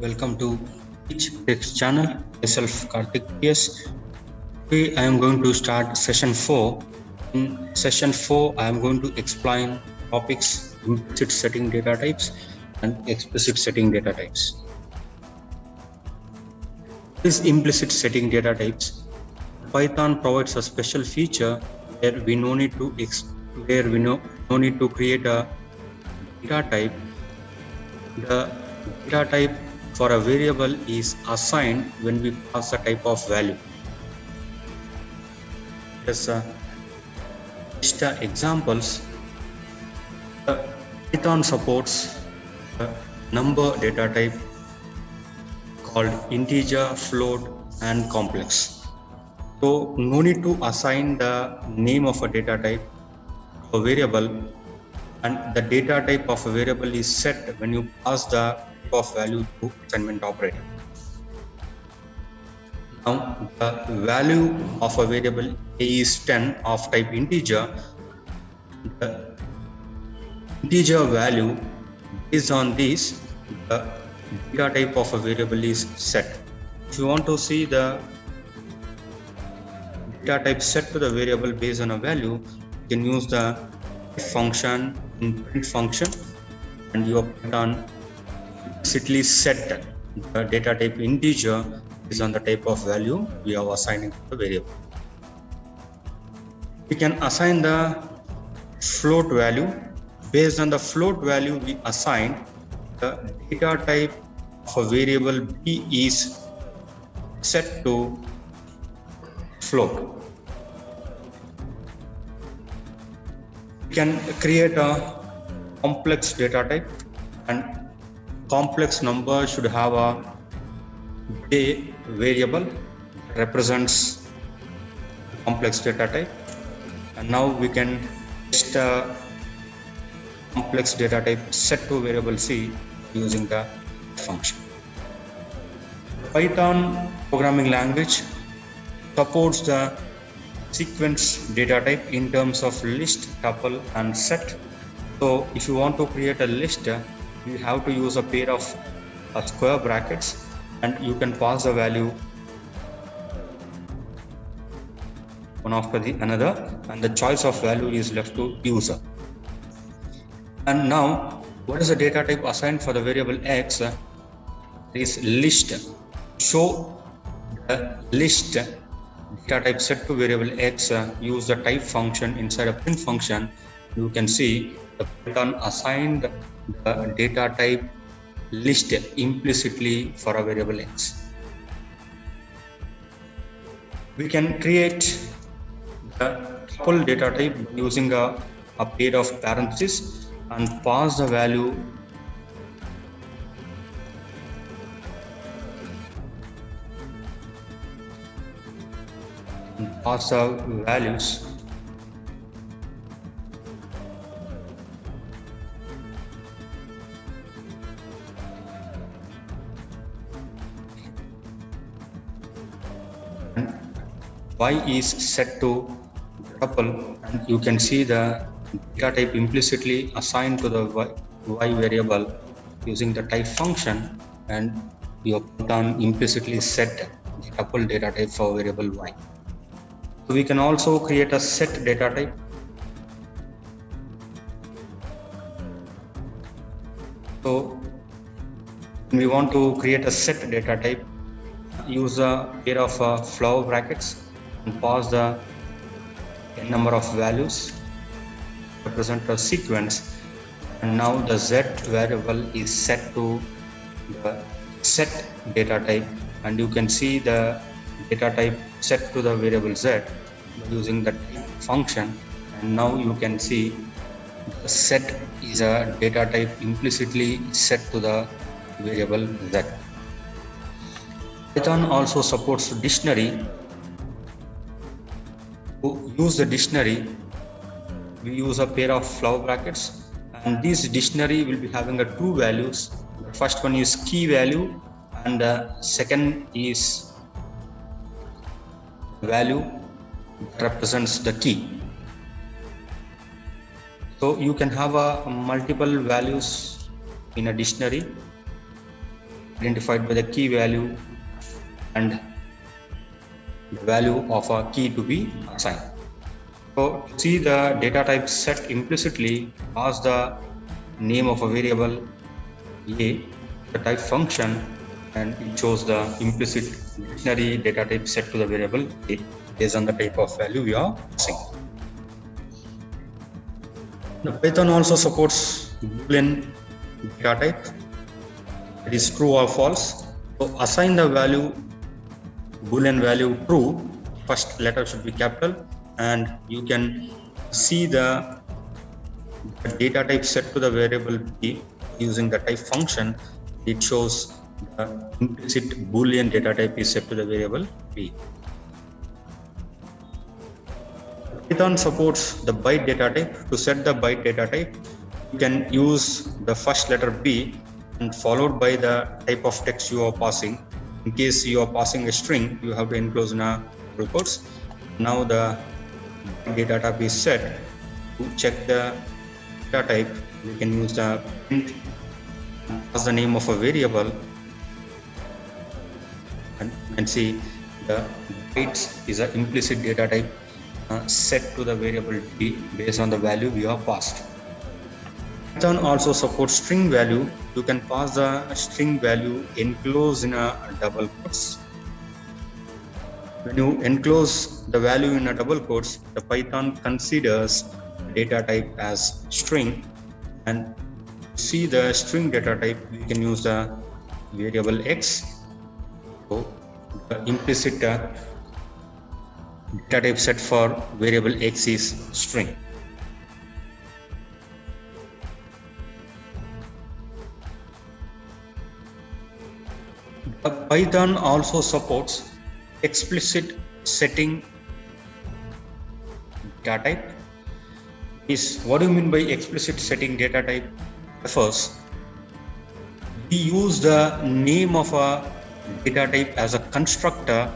Welcome to Teach Text channel. Myself Karthik. Yes, today I am going to start session 4. In session 4, I am going to explain topics implicit setting data types and explicit setting data types. What is implicit setting data types? Python provides a special feature where we no need to create a data type. The data type for a variable is assigned when we pass a type of value. Just examples. Python supports a number data type called integer, float, and complex. So no need to assign the name of a data type to a variable, and the data type of a variable is set when you pass the type of value to assignment operator. Now the value of a variable a is 10 of type integer. The integer value based on this, the data type of a variable is set. If you want to see the data type set to the variable based on a value, you can use the function in print function, and you Python explicitly set the data type integer based on the type of value we are assigning to the variable. We can assign the float value. Based on the float value we assigned, the data type of a variable b is set to float. We can create a complex data type, and complex number should have a a variable that represents complex data type. And now we can test a complex data type set to variable c using the function. Python programming language supports the sequence data type in terms of list, tuple, and set. So if you want to create a list, you have to use a pair of square brackets, and you can pass the value one after the another, and the choice of value is left to user. And now, what is the data type assigned for the variable x? Is list. Show the list data type set to variable x, use the type function inside a print function. You can see the Python assigned the data type list implicitly for a variable x. We can create the tuple data type using a pair of parentheses and pass the value values and y is set to tuple, and you can see the data type implicitly assigned to the y variable using the type function, and you Python implicitly set the tuple data type for variable y. So we can also create a set data type. So when we want to create a set data type, use a pair of flower brackets and pass the n number of values represent a sequence, and now the z variable is set to the set data type, and you can see the data type set to the variable z using the type function, and now you can see the set is a data type implicitly set to the variable z. Python also supports dictionary. To use the dictionary, we use a pair of flower brackets, and this dictionary will be having two values. The first one is key value, and the second is value that represents the key. So you can have multiple values in a dictionary. identified by the key value and the value of a key to be assigned. So to see the data type set implicitly, pass the name of a variable A, the type function, and it shows the implicit dictionary data type set to the variable A based on the type of value we are passing. The Python also supports Boolean data type. It is true or false. So assign the value Boolean value true. First letter should be capital, and you can see the data type set to the variable B using the type function. It shows the implicit Boolean data type is set to the variable B. Python supports the byte data type. To set the byte data type, you can use the first letter B and followed by the type of text you are passing. In case you are passing a string, you have to enclose in a double quotes. Now the data type is set. To check the data type, you can use the print as the name of a variable, and you can see the bytes is an implicit data type set to the variable B based on the value we have passed. Python also supports string value. You can pass the string value enclosed in a double quotes. When you enclose the value in a double quotes, the Python considers data type as string, and to see the string data type, you can use the variable X. So the implicit data type set for variable X is string. Python also supports explicit setting data type. What do you mean by explicit setting data type? First, we use the name of a data type as a constructor.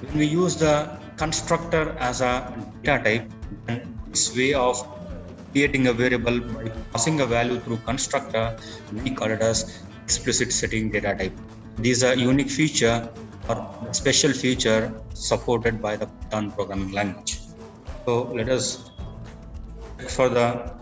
When we use the constructor as a data type, then this way of creating a variable by passing a value through constructor, we call it as explicit setting data type. These are unique feature or special feature supported by the Python programming language. So let us check for the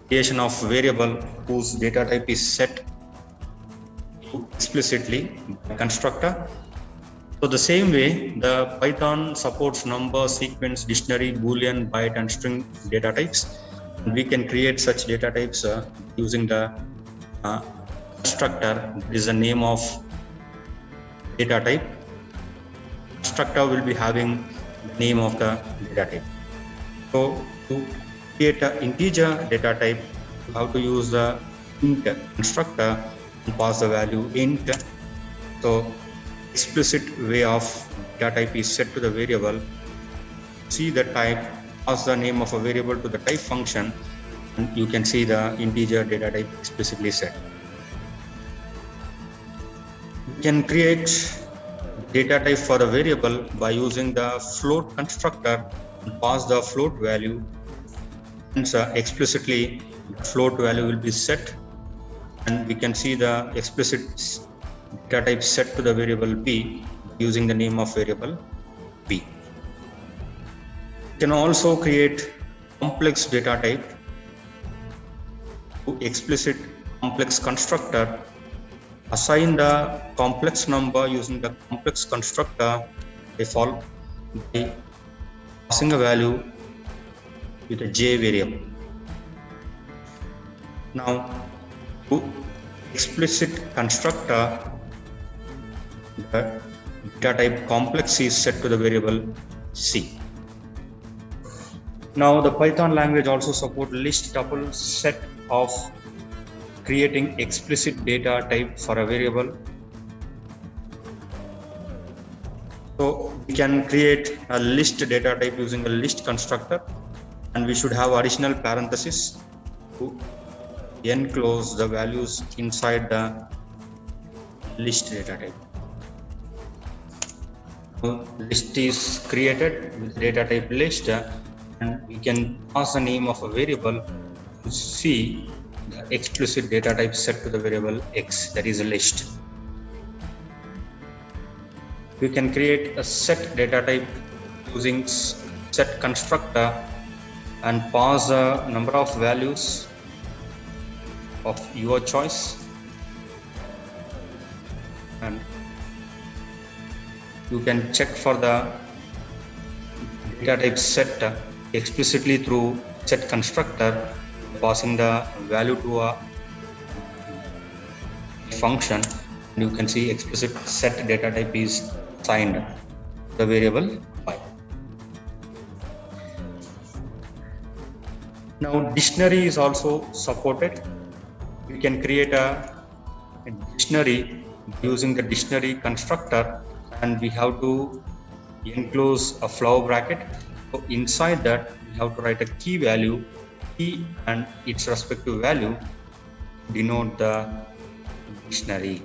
creation of variable whose data type is set explicitly by constructor. So the same way, the Python supports number, sequence, dictionary, Boolean, byte, and string data types. And we can create such data types using the constructor. This is the name of data type. Constructor will be having the name of the data type. So to create an integer data type, you have to use the int constructor and pass the value int. So explicit way of data type is set to the variable. See the type, pass the name of a variable to the type function, and you can see the integer data type explicitly set. You can create data type for a variable by using the float constructor and pass the float value. Hence, explicitly the float value will be set, and we can see the explicit data type set to the variable B using the name of variable B. You can also create complex data type to explicit complex constructor. Assign the complex number using the complex constructor by passing a value with a J variable. Now, to explicit constructor, the data type complex is set to the variable C. Now the Python language also supports list tuple set of creating explicit data type for a variable. So we can create a list data type using a list constructor, and we should have additional parenthesis to enclose the values inside the list data type. So list is created with data type list, and we can pass the name of a variable to see the explicit data type set to the variable X, that is a list. We can create a set data type using set constructor and pass a number of values of your choice, and you can check for the data type set explicitly through set constructor, passing the value to a function. You can see explicit set data type is assigned the variable y. Now dictionary is also supported. We can create a dictionary using the dictionary constructor, and we have to enclose a flower bracket. So inside that we have to write a key value, key and its respective value denote the dictionary,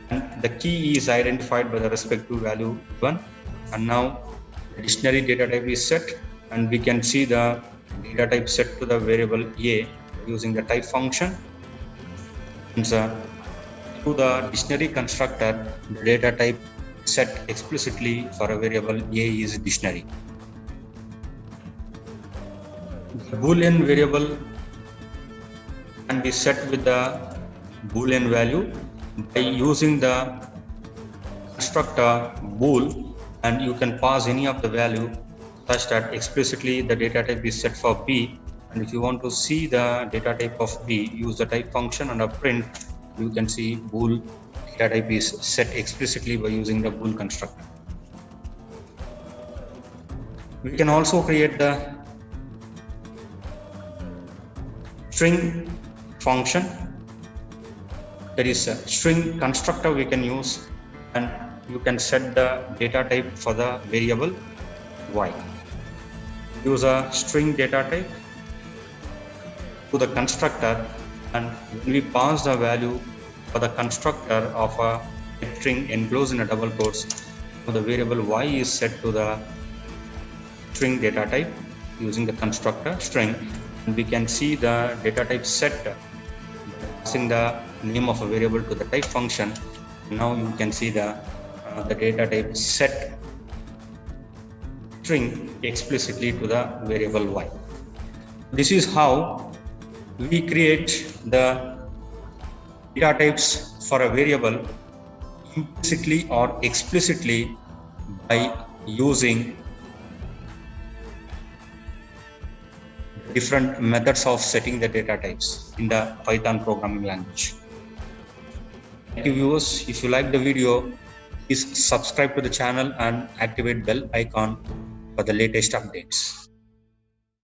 and the key is identified by the respective value 1. And now the dictionary data type is set, and we can see the data type set to the variable a using the type function. And through the dictionary constructor, the data type set explicitly for a variable a is dictionary. The Boolean variable can be set with the Boolean value by using the constructor bool, and you can pass any of the value such that explicitly the data type is set for b. And if you want to see the data type of b, use the type function and a print. You can see bool data type is set explicitly by using the bool constructor. We can also create the string function, that is a string constructor we can use, and you can set the data type for the variable y. Use a string data type to the constructor, and when we pass the value for the constructor of a string enclosed in a double quotes, so the variable y is set to the string data type using the constructor string, and we can see the data type set passing the name of a variable to the type function. Now you can see the data type set string explicitly to the variable y. This is how we create the data types for a variable implicitly or explicitly by using different methods of setting the data types in the Python programming language. Thank you viewers. If you like the video, please subscribe to the channel and activate bell icon for the latest updates.